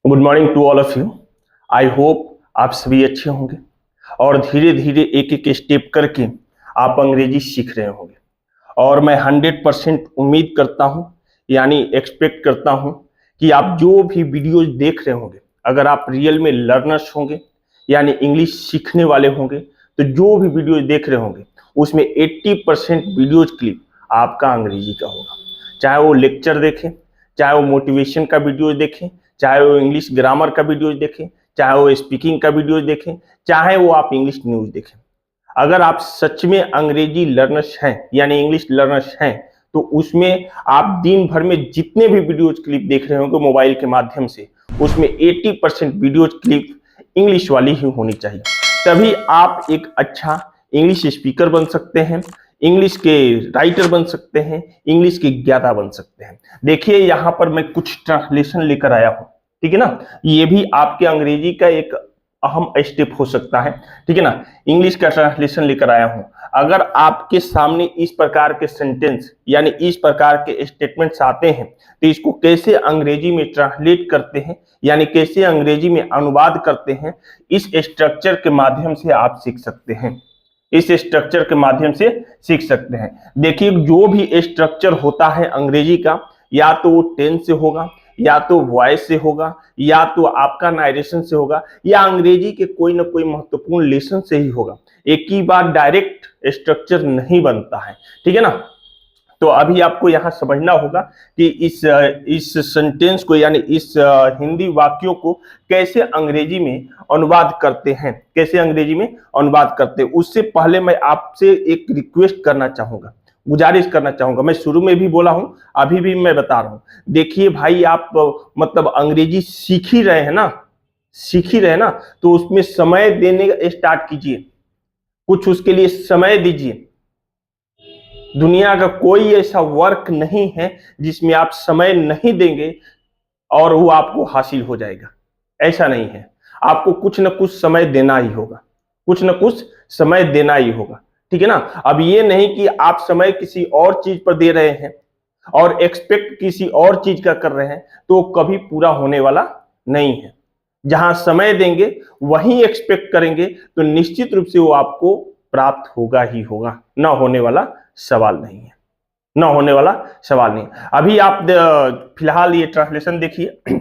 Good morning to all of you. I hope आप सभी अच्छे होंगे और धीरे धीरे एक एक स्टेप करके आप अंग्रेजी सीख रहे होंगे। और मैं 100% उम्मीद करता हूं, यानी एक्सपेक्ट करता हूं कि आप जो भी वीडियोज देख रहे होंगे, अगर आप रियल में लर्नर्स होंगे यानी इंग्लिश सीखने वाले होंगे, तो जो भी वीडियोज देख रहे होंगे उसमें 80% वीडियोज क्लिप आपका अंग्रेजी का होगा। चाहे वो लेक्चर देखें, चाहे वो मोटिवेशन का वीडियो देखें, चाहे वो इंग्लिश ग्रामर का वीडियो देखें, चाहे वो स्पीकिंग का वीडियो देखें, चाहे वो आप इंग्लिश न्यूज देखें। अगर आप सच में अंग्रेजी लर्नर्स हैं यानी इंग्लिश लर्नर्स हैं, तो उसमें आप दिन भर में जितने भी वीडियोज क्लिप देख रहे होंगे मोबाइल के माध्यम से, उसमें 80% वीडियोज क्लिप इंग्लिश वाली ही होनी चाहिए। तभी आप एक अच्छा इंग्लिश स्पीकर बन सकते हैं, इंग्लिश के राइटर बन सकते हैं, इंग्लिश के ज्ञाता बन सकते हैं। देखिए यहाँ पर मैं कुछ ट्रांसलेशन लेकर आया हूँ, ठीक है ना। ये भी आपके अंग्रेजी का एक अहम स्टेप हो सकता है, ठीक है ना। इंग्लिश का ट्रांसलेशन लेकर आया हूँ। अगर आपके सामने इस प्रकार के सेंटेंस यानी इस प्रकार के स्टेटमेंट्स आते हैं, तो इसको कैसे अंग्रेजी में ट्रांसलेट करते हैं यानी कैसे अंग्रेजी में अनुवाद करते हैं, इस स्ट्रक्चर के माध्यम से आप सीख सकते हैं। इस स्ट्रक्चर के माध्यम से सीख सकते हैं। देखिए जो भी स्ट्रक्चर होता है अंग्रेजी का, या तो वो टेंस से होगा, या तो वॉइस से होगा, या तो आपका नारेशन से होगा, या अंग्रेजी के कोई ना कोई महत्वपूर्ण लेसन से ही होगा। एक ही बार डायरेक्ट स्ट्रक्चर नहीं बनता है, ठीक है ना। तो अभी आपको यहाँ समझना होगा कि इस सेंटेंस को यानी इस हिंदी वाक्यों को कैसे अंग्रेजी में अनुवाद करते हैं, कैसे अंग्रेजी में अनुवाद करते हैं। उससे पहले मैं आपसे एक रिक्वेस्ट करना चाहूंगा, गुजारिश करना चाहूंगा। मैं शुरू में भी बोला हूं, अभी भी मैं बता रहा हूं। देखिए भाई, आप मतलब अंग्रेजी सीख ही रहे हैं ना, सीख ही रहे हैं ना, तो उसमें समय देने स्टार्ट कीजिए, कुछ उसके लिए समय दीजिए। दुनिया का कोई ऐसा वर्क नहीं है जिसमें आप समय नहीं देंगे और वो आपको हासिल हो जाएगा, ऐसा नहीं है। आपको कुछ न कुछ समय देना ही होगा, कुछ न कुछ समय देना ही होगा, ठीक है ना। अब ये नहीं कि आप समय किसी और चीज पर दे रहे हैं और एक्सपेक्ट किसी और चीज का कर रहे हैं, तो कभी पूरा होने वाला नहीं है। जहां समय देंगे वहीं एक्सपेक्ट करेंगे, तो निश्चित रूप से वो आपको प्राप्त होगा ही होगा, ना होने वाला सवाल नहीं है, ना होने वाला सवाल नहीं। अभी आप फिलहाल ये ट्रांसलेशन देखिए,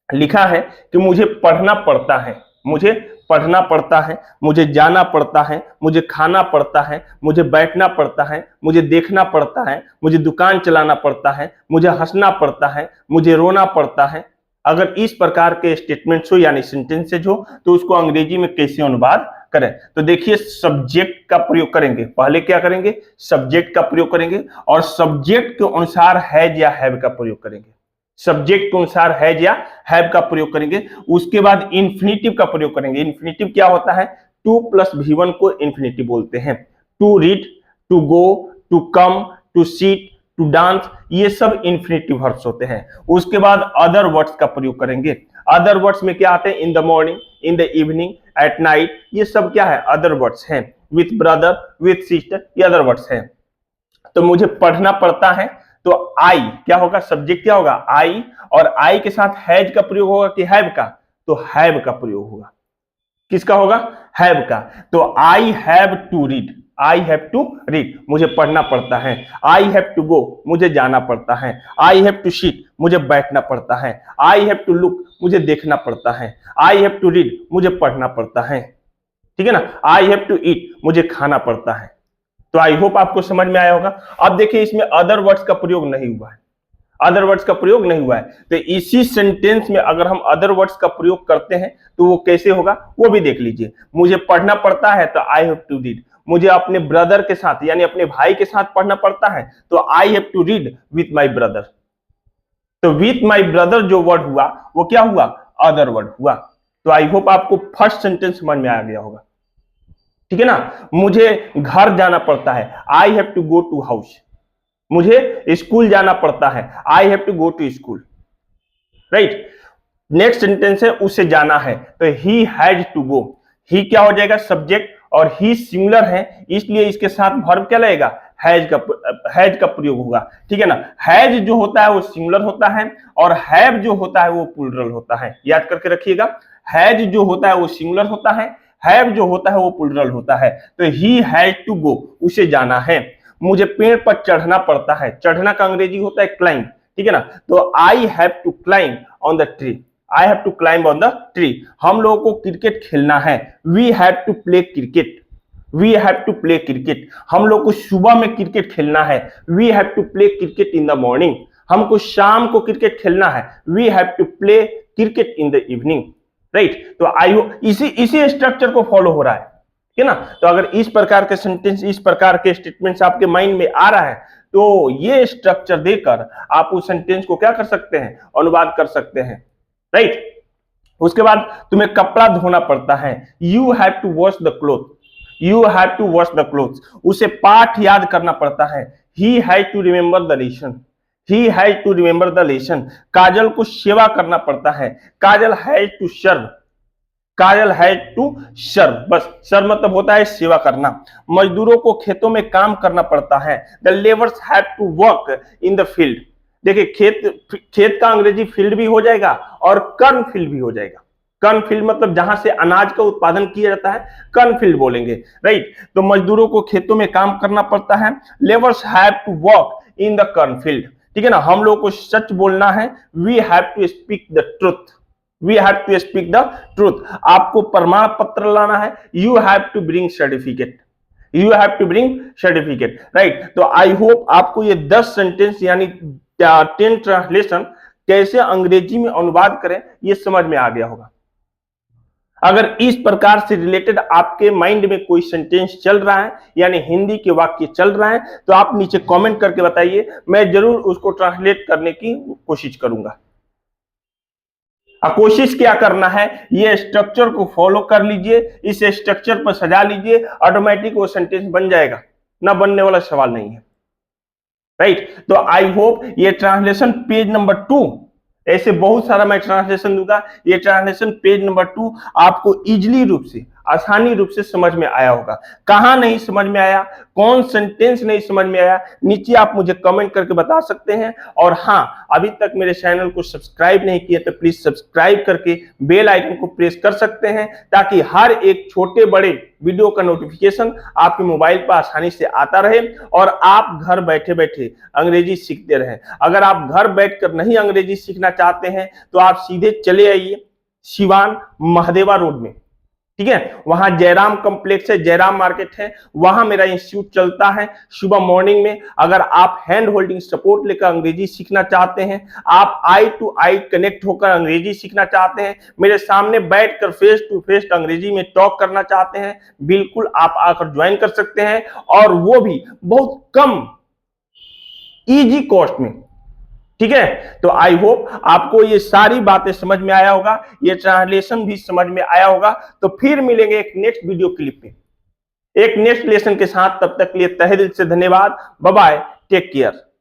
लिखा है कि मुझे पढ़ना पड़ता है, मुझे पढ़ना पड़ता है, मुझे जाना पड़ता है, मुझे खाना पड़ता है, मुझे बैठना पड़ता है, मुझे देखना पड़ता है, मुझे दुकान चलाना पड़ता है, मुझे हंसना पड़ता है, मुझे रोना पड़ता है। अगर इस प्रकार के स्टेटमेंट्स हो यानी सेंटेंसेज हो, तो उसको अंग्रेजी में कैसे अनुवाद करें। तो देखिए सब्जेक्ट का प्रयोग करेंगे, पहले क्या करेंगे, सब्जेक्ट का प्रयोग करेंगे, और सब्जेक्ट के अनुसार हैज या हैव का प्रयोग करेंगे। सब्जेक्ट के अनुसार हैज या हैव का प्रयोग करेंगे। उसके बाद इन्फिनिटिव का प्रयोग करेंगे। इन्फिनिटिव क्या होता है, 2 + V1 को इन्फिनिटिव बोलते हैं। To read, to go, to come, to sit, to dance, ये सब इन्फिनिटिव वर्ब्स होते हैं। उसके बाद अदर वर्ड्स का प्रयोग करेंगे। अदर वर्ड्स में क्या आते हैं, इन the morning, in the evening, at night, ये सब क्या है, अदर वर्ड्स हैं। विथ ब्रदर, विथ सिस्टर, ये अदर वर्ड्स हैं। तो मुझे पढ़ना पड़ता है, तो आई क्या होगा, सब्जेक्ट क्या होगा, आई, और आई के साथ हैज का प्रयोग होगा कि हैव का, तो हैव का प्रयोग होगा। किसका होगा, हैव का। तो I have to read, I have to read, मुझे पढ़ना पड़ता है। आई हैव टू गो, मुझे जाना पड़ता है। आई हैव टू सिट, मुझे बैठना पड़ता है। आई हैव टू लुक, मुझे देखना पड़ता है। आई हैव टू रीड, मुझे पढ़ना पड़ता है, ठीक है ना। आई हैव टू ईट, मुझे खाना पड़ता है। तो आई होप आपको समझ में आया होगा। अब देखिए इसमें अदर वर्ड्स का प्रयोग नहीं हुआ है, अदर वर्ड्स का प्रयोग नहीं हुआ है। तो इसी सेंटेंस में अगर हम अदर वर्ड्स का प्रयोग करते हैं तो वो कैसे होगा, वो भी देख लीजिए। मुझे पढ़ना पड़ता है, तो आई हैव टू रीड। मुझे अपने ब्रदर के साथ यानी अपने भाई के साथ पढ़ना पड़ता है, तो I have to read with my brother. तो विथ माई ब्रदर जो वर्ड हुआ वो क्या हुआ, अदर वर्ड हुआ। तो आई होप आपको फर्स्ट सेंटेंस समझ में आ गया होगा, ठीक है ना। मुझे घर जाना पड़ता है, I have to go to house. मुझे स्कूल जाना पड़ता है, I have to go to school, right. Next sentence है उसे जाना है, तो ही हैज टू गो। ही क्या हो जाएगा, सब्जेक्ट, और ही सिंगुलर है, इसलिए इसके साथ वर्ब क्या लगेगा, हैज का प्रयोग होगा, ठीक है ना। हैज जो होता है वो सिंगुलर होता है और हैव जो होता है वो प्लूरल होता है, याद करके रखिएगा। हैज जो होता है वो सिंगुलर होता है, हैव जो होता है वो प्लूरल होता है। तो ही हैज टू गो, उसे जाना है। मुझे पेड़ पर चढ़ना पड़ता है, चढ़ना का अंग्रेजी होता है क्लाइंब, ठीक है ना। तो I have to climb on the tree, I have to climb on the tree. हम लोगों को क्रिकेट खेलना है, we have to play cricket, we have to play cricket. हम लोग को सुबह में क्रिकेट खेलना है, we have to play cricket in the morning. हमको शाम को क्रिकेट खेलना है, we have to play cricket in the evening, right. तो आई इसी स्ट्रक्चर को फॉलो हो रहा है, ठीक है ना। तो अगर इस प्रकार के सेंटेंस, इस प्रकार के स्टेटमेंट्स आपके माइंड में आ रहा है तो ये स्ट्रक्चर देकर आप उस सेंटेंस को क्या कर सकते हैं, अनुवाद कर सकते हैं, राइट। उसके बाद तुम्हें कपड़ा धोना पड़ता है, you have to wash the cloth, you have to wash the cloth. उसे पाठ याद करना पड़ता है, he has to remember the lesson, he has to remember the lesson. Kajal को सेवा करना पड़ता है, Kajal has to serve, Kajal has to serve. बस सर्व मतलब होता है सेवा करना। मजदूरों को खेतों में काम करना पड़ता है, the labours have to work in the field. देखिए खेत का अंग्रेजी फील्ड भी हो जाएगा और कर्न फील्ड भी हो जाएगा। कर्न फील्ड मतलब जहां से अनाज का उत्पादन किया जाता है, कर्न फील्ड बोलेंगे, राइट। तो मजदूरों को खेतों में काम करना पड़ता है, labours have to work in the corn field, ठीक है ना। हम लोग को सच बोलना है, we have to speak the truth, we have to speak the truth. आपको प्रमाण पत्र लाना है, you have to bring certificate, you have to bring certificate, right. तो आई होप आपको ये 10 सेंटेंस यानी 10 ट्रांसलेशन कैसे अंग्रेजी में अनुवाद करें ये समझ में आ गया होगा। अगर इस प्रकार से रिलेटेड आपके माइंड में कोई सेंटेंस चल रहा है यानी हिंदी के वाक्य चल रहा है तो आप नीचे कमेंट करके बताइए, मैं जरूर उसको ट्रांसलेट करने की कोशिश करूंगा। कोशिश क्या करना है, ये स्ट्रक्चर को फॉलो कर लीजिए, इस स्ट्रक्चर पर सजा लीजिए, ऑटोमेटिक वो सेंटेंस बन जाएगा, ना बनने वाला सवाल नहीं है, राइट। तो आई होप ये ट्रांसलेशन पेज नंबर 2, ऐसे बहुत सारा मैं ट्रांसलेशन दूंगा, ये ट्रांसलेशन पेज नंबर 2 आपको इजीली रूप से, आसानी रूप से समझ में आया होगा। कहां नहीं समझ में आया, कौन सेंटेंस नहीं समझ में आया, नीचे आप मुझे कमेंट करके बता सकते हैं। और हां, अभी तक मेरे चैनल को सब्सक्राइब नहीं किया तो प्लीज सब्सक्राइब करके बेल आइकन को प्रेस कर सकते हैं, ताकि हर एक छोटे बड़े वीडियो का नोटिफिकेशन आपके मोबाइल पर आसानी से आता रहे और आप घर बैठे बैठे अंग्रेजी सीखते रहें। अगर आप घर बैठकर नहीं अंग्रेजी सीखना चाहते हैं तो आप सीधे चले आइए सिवान महादेवा रोड में, ठीक है। वहां जयराम कॉम्प्लेक्स है, जयराम मार्केट है, वहां मेरा इंस्टीट्यूट चलता है सुबह मॉर्निंग में। अगर आप हैंड होल्डिंग सपोर्ट लेकर अंग्रेजी सीखना चाहते हैं, आप आई टू आई कनेक्ट होकर अंग्रेजी सीखना चाहते हैं, मेरे सामने बैठकर फेस टू फेस अंग्रेजी में टॉक करना चाहते हैं, बिल्कुल आप आकर ज्वाइन कर सकते हैं, और वो भी बहुत कम इजी कॉस्ट में, ठीक है। तो आई होप आपको ये सारी बातें समझ में आया होगा, ये ट्रांसलेशन भी समझ में आया होगा। तो फिर मिलेंगे एक नेक्स्ट वीडियो क्लिप में, एक नेक्स्ट लेसन के साथ। तब तक के लिए तहे दिल से धन्यवाद, बाय बाय, टेक केयर।